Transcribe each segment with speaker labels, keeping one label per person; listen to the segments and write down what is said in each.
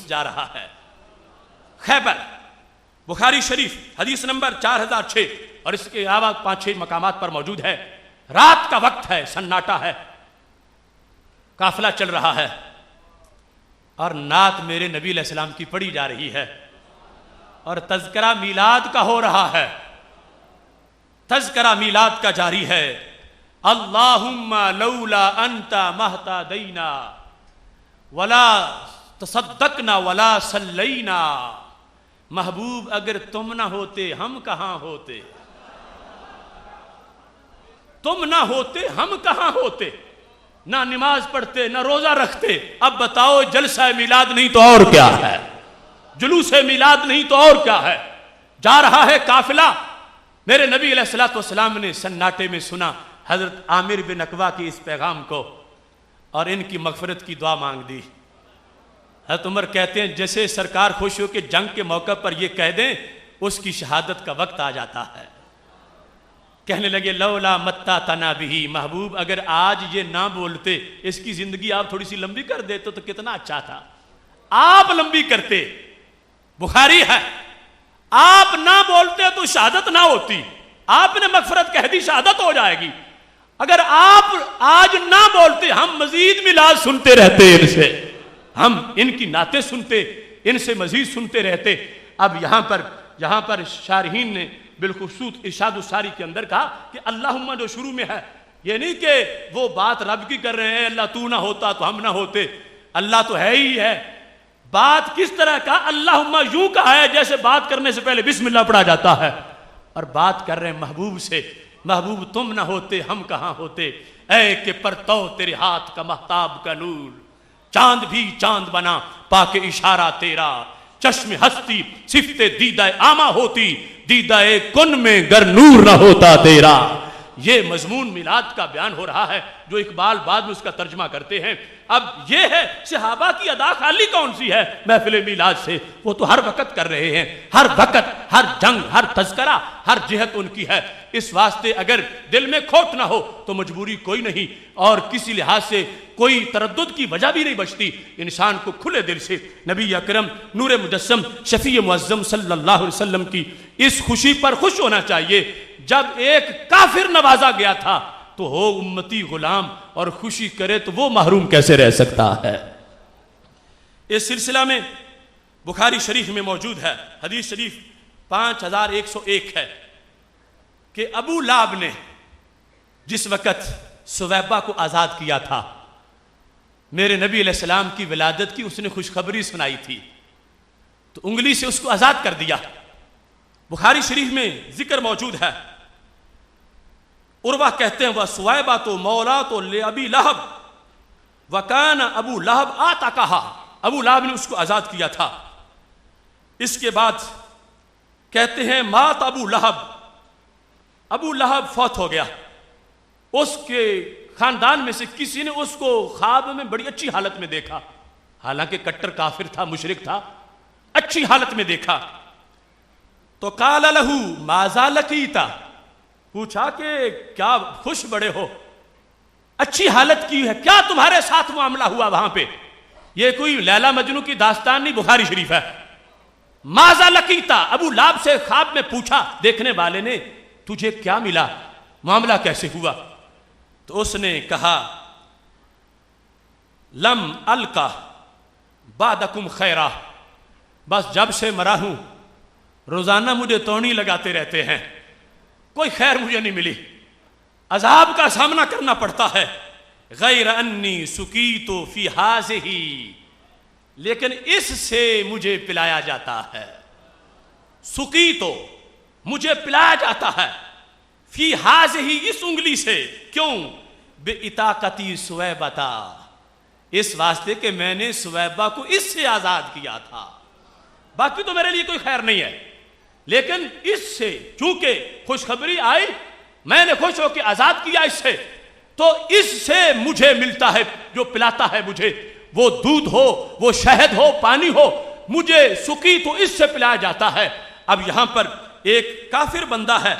Speaker 1: جا رہا ہے خیبر، بخاری شریف حدیث نمبر 4006 اور اس کے علاوہ 5-6 مقامات پر موجود ہے۔ رات کا وقت ہے، سناٹا ہے، قافلہ چل رہا ہے اور نعت میرے نبی علیہ السلام کی پڑھی جا رہی ہے اور تذکرہ میلاد کا ہو رہا ہے، تذکرہ میلاد کا جاری ہے۔ اللہم لولا انت مہتدینا ولا تصدقنا ولا صلینا، محبوب اگر تم نہ ہوتے ہم کہاں ہوتے، تم نہ ہوتے ہم کہاں ہوتے، نہ نماز پڑھتے نہ روزہ رکھتے۔ اب بتاؤ جلسہ میلاد نہیں تو اور کیا ہے، جلوس میلاد نہیں تو اور کیا ہے۔ جا رہا ہے قافلہ، میرے نبی علیہ السلام نے سناٹے میں سنا حضرت عامر بن عقبہ کی اس پیغام کو اور ان کی مغفرت کی دعا مانگ دی۔ حضرت عمر کہتے ہیں جیسے سرکار خوش ہو کہ جنگ کے موقع پر یہ کہہ دیں اس کی شہادت کا وقت آ جاتا ہے۔ کہنے لگے لولا متعتنا بہ، محبوب اگر آج یہ نہ بولتے، اس کی زندگی آپ تھوڑی سی لمبی کر دیتے تو کتنا اچھا تھا، آپ لمبی کرتے۔ بخاری ہے، آپ نہ بولتے تو شہادت نہ ہوتی، آپ نے مغفرت کہہ دی شہادت ہو جائے گی۔ اگر آپ آج نہ بولتے ہم مزید میلاد سنتے رہتے، ان سے ہم ان کی نعتیں سنتے، ان سے مزید سنتے رہتے۔ اب یہاں پر شارحین نے بالخصوص ارشاد الساری کے اندر کہا کہ اللہم جو شروع میں ہے، یہ نہیں کہ وہ بات رب کی کر رہے ہیں اللہ تو نہ ہوتا تو ہم نہ ہوتے، اللہ تو ہے ہی ہے۔ بات کس طرح کا اللہم یوں کہا ہے جیسے بات کرنے سے پہلے بسم اللہ پڑھا جاتا ہے، اور بات کر رہے ہیں محبوب سے، محبوب تم نہ ہوتے ہم کہاں ہوتے، اے کہ پرتو تیرے ہاتھ کا مہتاب کا نور، چاند بھی چاند بنا پاک اشارہ تیرا، چشم ہستی صفت دیدہ آما ہوتی، دیدہ کن میں گر نور نہ ہوتا تیرا۔ یہ مضمون میلاد کا بیان ہو رہا ہے جو اقبال بعد میں اس کا ترجمہ کرتے ہیں۔ اب یہ ہے صحابہ کی ادا خالی کون سی ہے محفل میلاد سے، وہ تو ہر وقت کر رہے ہیں، ہر وقت، ہر جنگ، ہر تذکرہ، ہر جہت ان کی ہے۔ اس واسطے اگر دل میں کھوٹ نہ ہو تو مجبوری کوئی نہیں، اور کسی لحاظ سے کوئی تردد کی وجہ بھی نہیں بچتی۔ انسان کو کھلے دل سے نبی اکرم نور مجسم شفیع معظم صلی اللہ علیہ وسلم کی اس خوشی پر خوش ہونا چاہیے۔ جب ایک کافر نوازا گیا تھا تو ہو امتی غلام، اور خوشی کرے تو وہ محروم کیسے رہ سکتا ہے۔ اس سلسلہ میں بخاری شریف میں موجود ہے، حدیث شریف 5101 ہے کہ ابو لہب نے جس وقت سویبہ کو آزاد کیا تھا، میرے نبی علیہ السلام کی ولادت کی اس نے خوشخبری سنائی تھی، تو انگلی سے اس کو آزاد کر دیا۔ بخاری شریف میں ذکر موجود ہے، عروہ کہتے ہیں وَسُوَیبَةُ مَوْلَاةُ لِأَبِي لَہَب وَكَانَ أَبُو لَہَب آتَقَهَا، ابو لہب نے اس کو آزاد کیا تھا۔ اس کے بعد کہتے ہیں مات ابو لہب، ابو لہب فوت ہو گیا، اس کے خاندان میں سے کسی نے اس کو خواب میں بڑی اچھی حالت میں دیکھا، حالانکہ کٹر کافر تھا، مشرک تھا، اچھی حالت میں دیکھا تو قال لہو ماذا لقیتا، پوچھا کہ کیا خوش بڑے ہو، اچھی حالت کی ہے، کیا تمہارے ساتھ معاملہ ہوا وہاں پہ؟ یہ کوئی لیلا مجنو کی داستان نہیں، بخاری شریف ہے۔ ماذا لقیتا، ابو لہب سے خواب میں پوچھا دیکھنے والے نے تجھے کیا ملا، معاملہ کیسے ہوا؟ تو اس نے کہا لم القا بعدکم خیرہ، بس جب سے مرا ہوں روزانہ مجھے توڑی لگاتے رہتے ہیں، کوئی خیر مجھے نہیں ملی، عذاب کا سامنا کرنا پڑتا ہے۔ غیر انی سکیت فی ہذہ، لیکن اس سے مجھے پلایا جاتا ہے، سکیت مجھے پلایا جاتا ہے، فی ہذہ اس انگلی سے، کیوں؟ بِإِتَاقَتِي سُوَیبَةَ، اس واسطے کہ میں نے سویبہ کو اس سے آزاد کیا تھا، باقی تو میرے لیے کوئی خیر نہیں ہے، لیکن اس سے چونکہ خوشخبری آئی، میں نے خوش ہو کے آزاد کیا اس سے، تو اس سے مجھے ملتا ہے، جو پلاتا ہے مجھے، وہ دودھ ہو، وہ شہد ہو، پانی ہو، مجھے سکی تو اس سے پلایا جاتا ہے۔ اب یہاں پر ایک کافر بندہ ہے،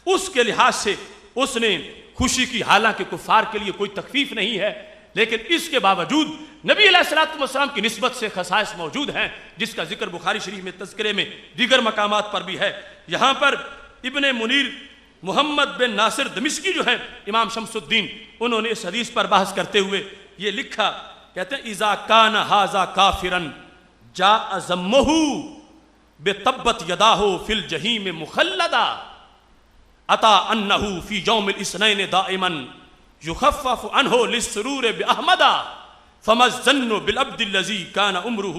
Speaker 1: اس کے لحاظ سے اس نے خوشی کی، حالانکہ کفار کے لیے کوئی تخفیف نہیں ہے، لیکن اس کے باوجود نبی علیہ الصلوۃ والسلام کی نسبت سے خصائص موجود ہیں جس کا ذکر بخاری شریف میں تذکرے میں دیگر مقامات پر بھی ہے. یہاں پر ابن منیر محمد بن ناصر دمشقی جو ہیں امام شمس الدین، انہوں نے اس حدیث پر بحث کرتے ہوئے یہ لکھا، کہتے ہیں اذا کان ھذا کافرا جاء ذمہ بتبت یداہ فی الجحیم مخلدا اتا انہ فی یوم الاثنین دائما یخفف عنہ للسرور باحمدا فما الظن بالعبد الذی کان عمرہ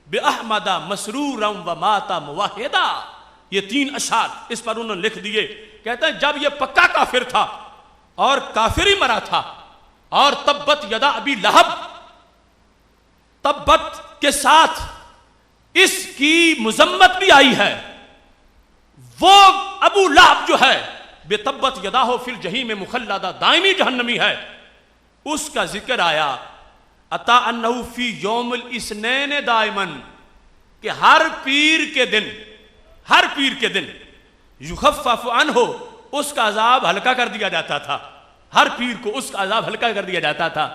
Speaker 1: باحمدا مسرورا ومات موحدا. یہ 3 اشعار اس پر انہوں نے لکھ دیے. کہتے ہیں جب یہ پکا کافر تھا اور کافر ہی مرا تھا اور تبت یدا ابی لہب، تبت کے ساتھ اس کی مذمت بھی آئی ہے. وہ ابو لہب جو ہے بے تبت یداہ فی الجحیم مخلدا، دائمی جہنمی ہے، اس کا ذکر آیا. اتا انہ فی یوم الاثنین دائما، کہ ہر پیر کے دن یخفف عنہ، اس کا عذاب ہلکا کر دیا جاتا تھا. ہر پیر کو اس کا عذاب ہلکا کر دیا جاتا تھا.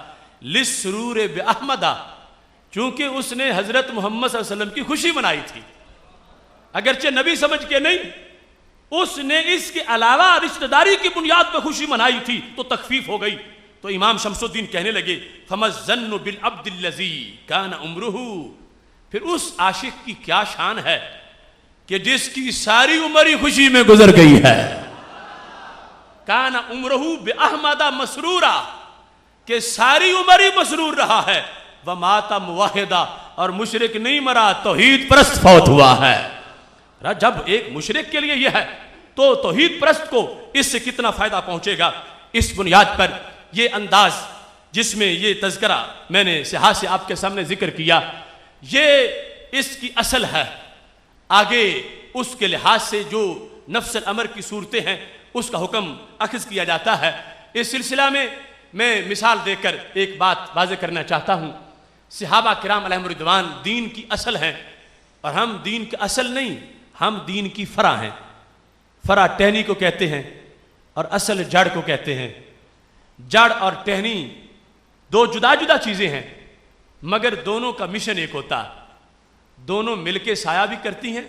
Speaker 1: للسرور باحمدا، چونکہ اس نے حضرت محمد صلی اللہ علیہ وسلم کی خوشی منائی تھی، اگرچہ نبی سمجھ کے نہیں، اس نے اس کے علاوہ رشتہ داری کی بنیاد پر خوشی منائی تھی تو تخفیف ہو گئی. تو امام شمس الدین کہنے لگے فما الظن بالعبد الذی کان عمرہ، پھر اس عاشق کی کیا شان ہے کہ جس کی ساری عمر ہی خوشی میں گزر گئی ہے. کان عمرہ باحمدا مسرورا، کہ ساری عمر ہی مسرور رہا ہے. ومات موحدا، اور مشرک نہیں مرا، توحید پرست فوت ہوا ہے. جب ایک مشرک کے لیے یہ ہے تو توحید پرست کو اس سے کتنا فائدہ پہنچے گا. اس بنیاد پر یہ انداز جس میں یہ تذکرہ میں نے صحاح سے آپ کے سامنے ذکر کیا، یہ اس کی اصل ہے. آگے اس کے لحاظ سے جو نفس الامر کی صورتیں ہیں اس کا حکم اخذ کیا جاتا ہے. اس سلسلہ میں مثال دے کر ایک بات واضح کرنا چاہتا ہوں. صحابہ کرام علیہم رضوان دین کی اصل ہیں، اور ہم دین کی اصل نہیں، ہم دین کی فرع ہیں. فرع ٹہنی کو کہتے ہیں اور اصل جڑ کو کہتے ہیں. جڑ اور ٹہنی 2 جدا جدا چیزیں ہیں، مگر دونوں کا مشن ایک ہوتا. دونوں مل کے سایہ بھی کرتی ہیں،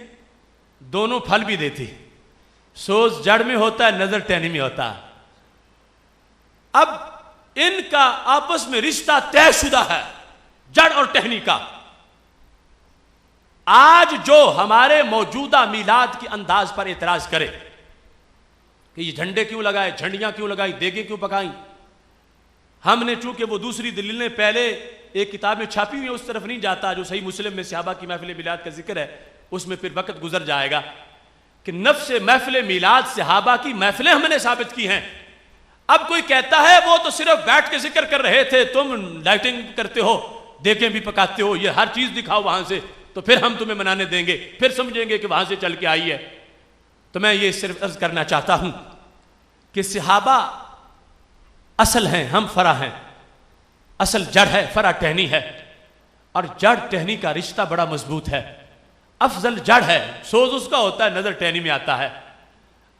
Speaker 1: دونوں پھل بھی دیتی. سوز جڑ میں ہوتا ہے، نظر ٹہنی میں ہوتا ہے. اب ان کا آپس میں رشتہ طے شدہ ہے، جڑ اور ٹہنی کا. آج جو ہمارے موجودہ میلاد کے انداز پر اعتراض کرے کہ یہ جھنڈے کیوں لگائے، جھنڈیاں کیوں لگائی، دیگیں کیوں پکائیں، ہم نے چونکہ وہ دوسری دلیلیں پہلے ایک کتاب میں چھاپی ہوئی ہے، اس طرف نہیں جاتا. جو صحیح مسلم میں صحابہ کی محفل میلاد کا ذکر ہے اس میں پھر وقت گزر جائے گا کہ نفس محفل میلاد صحابہ کی محفلیں ہم نے ثابت کی ہیں. اب کوئی کہتا ہے وہ تو صرف بیٹھ کے ذکر کر رہے تھے، تم لائٹنگ کرتے ہو، دیگیں بھی پکاتے ہو، یہ ہر چیز دکھاؤ وہاں سے تو پھر ہم تمہیں منانے دیں گے، پھر سمجھیں گے کہ وہاں سے چل کے آئی ہے. تو میں یہ صرف عرض کرنا چاہتا ہوں کہ صحابہ اصل ہیں، ہم فرع ہیں. اصل جڑ ہے، فرع ٹہنی ہے، اور جڑ ٹہنی کا رشتہ بڑا مضبوط ہے. افضل جڑ ہے، سوز اس کا ہوتا ہے، نظر ٹہنی میں آتا ہے.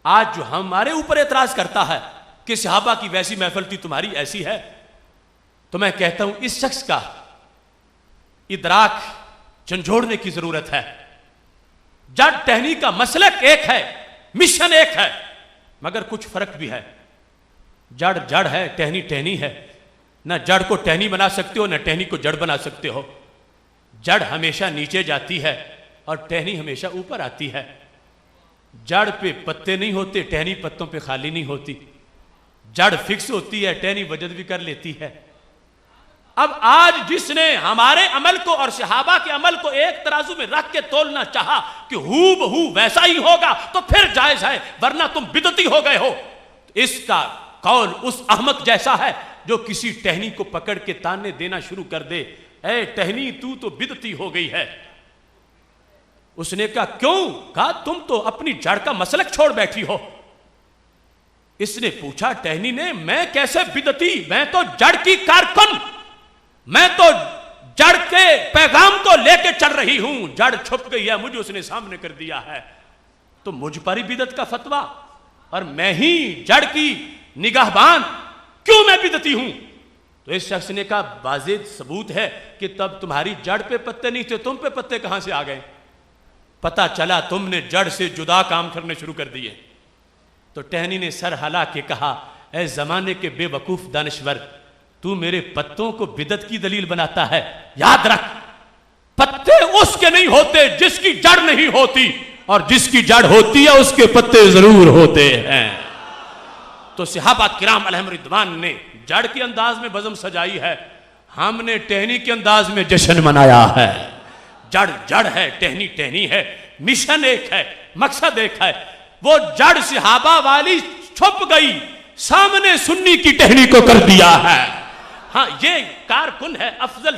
Speaker 1: آج جو ہمارے اوپر اعتراض کرتا ہے کہ صحابہ کی ویسی محفل تھی، تمہاری ایسی ہے، تو میں کہتا ہوں اس شخص کا ادراک جھنجھوڑنے کی ضرورت ہے. جڑ ٹہنی کا مسلک ایک ہے، مشن ایک ہے، مگر کچھ فرق بھی ہے. جڑ جڑ ہے، ٹہنی ٹہنی ہے. نہ جڑ کو ٹہنی بنا سکتے ہو، نہ ٹہنی کو جڑ بنا سکتے ہو. جڑ ہمیشہ نیچے جاتی ہے اور ٹہنی ہمیشہ اوپر آتی ہے. جڑ پہ پتے نہیں ہوتے، ٹہنی پتوں پہ خالی نہیں ہوتی. جڑ فکس ہوتی ہے، ٹہنی وجد بھی کر لیتی ہے. اب آج جس نے ہمارے عمل کو اور صحابہ کے عمل کو ایک ترازو میں رکھ کے تولنا چاہا کہ ہو بہو ویسا ہی ہوگا تو پھر جائز ہے، ورنہ تم بدعتی ہو گئے ہو. اس کا قول اس احمق جیسا ہے جو کسی ٹہنی کو پکڑ کے تانے دینا شروع کر دے، اے ٹہنی تو بدعتی ہو گئی ہے. اس نے کہا کیوں؟ کہا تم تو اپنی جڑ کا مسلک چھوڑ بیٹھی ہو. اس نے پوچھا ٹہنی نے، میں کیسے بدعتی، میں تو جڑ کی کارکن، میں تو جڑ کے پیغام کو لے کے چل رہی ہوں. جڑ چھپ گئی ہے، مجھے اس نے سامنے کر دیا ہے، تو مجھ پر ہی بدعت کا فتویٰ، اور میں ہی جڑ کی نگہبان، کیوں میں بدعتی ہوں؟ تو اس شخص نے کہا واضح ثبوت ہے کہ تب تمہاری جڑ پہ پتے نہیں تھے، تم پہ پتے کہاں سے آ گئے؟ پتا چلا تم نے جڑ سے جدا کام کرنے شروع کر دیے۔ تو ٹہنی نے سر ہلا کے کہا اے زمانے کے بے وقوف دانشور، تو میرے پتوں کو بدعت کی دلیل بناتا ہے؟ یاد رکھ، پتے اس کے نہیں ہوتے جس کی جڑ نہیں ہوتی، اور جس کی جڑ ہوتی ہے اس کے پتے ضرور ہوتے ہیں۔ تو صحابہ کرام علیہم رضوان نے جڑ کے انداز میں بزم سجائی ہے، ہم نے ٹہنی کے انداز میں جشن منایا ہے۔ جڑ جڑ ہے، ٹہنی ٹہنی ہے، مشن ایک ہے، مقصد ایک ہے۔ وہ جڑ صحابہ والی چھپ گئی، سامنے سنی کی ٹہنی کو کر دیا ہے۔ ہاں یہ کارکن ہے افضل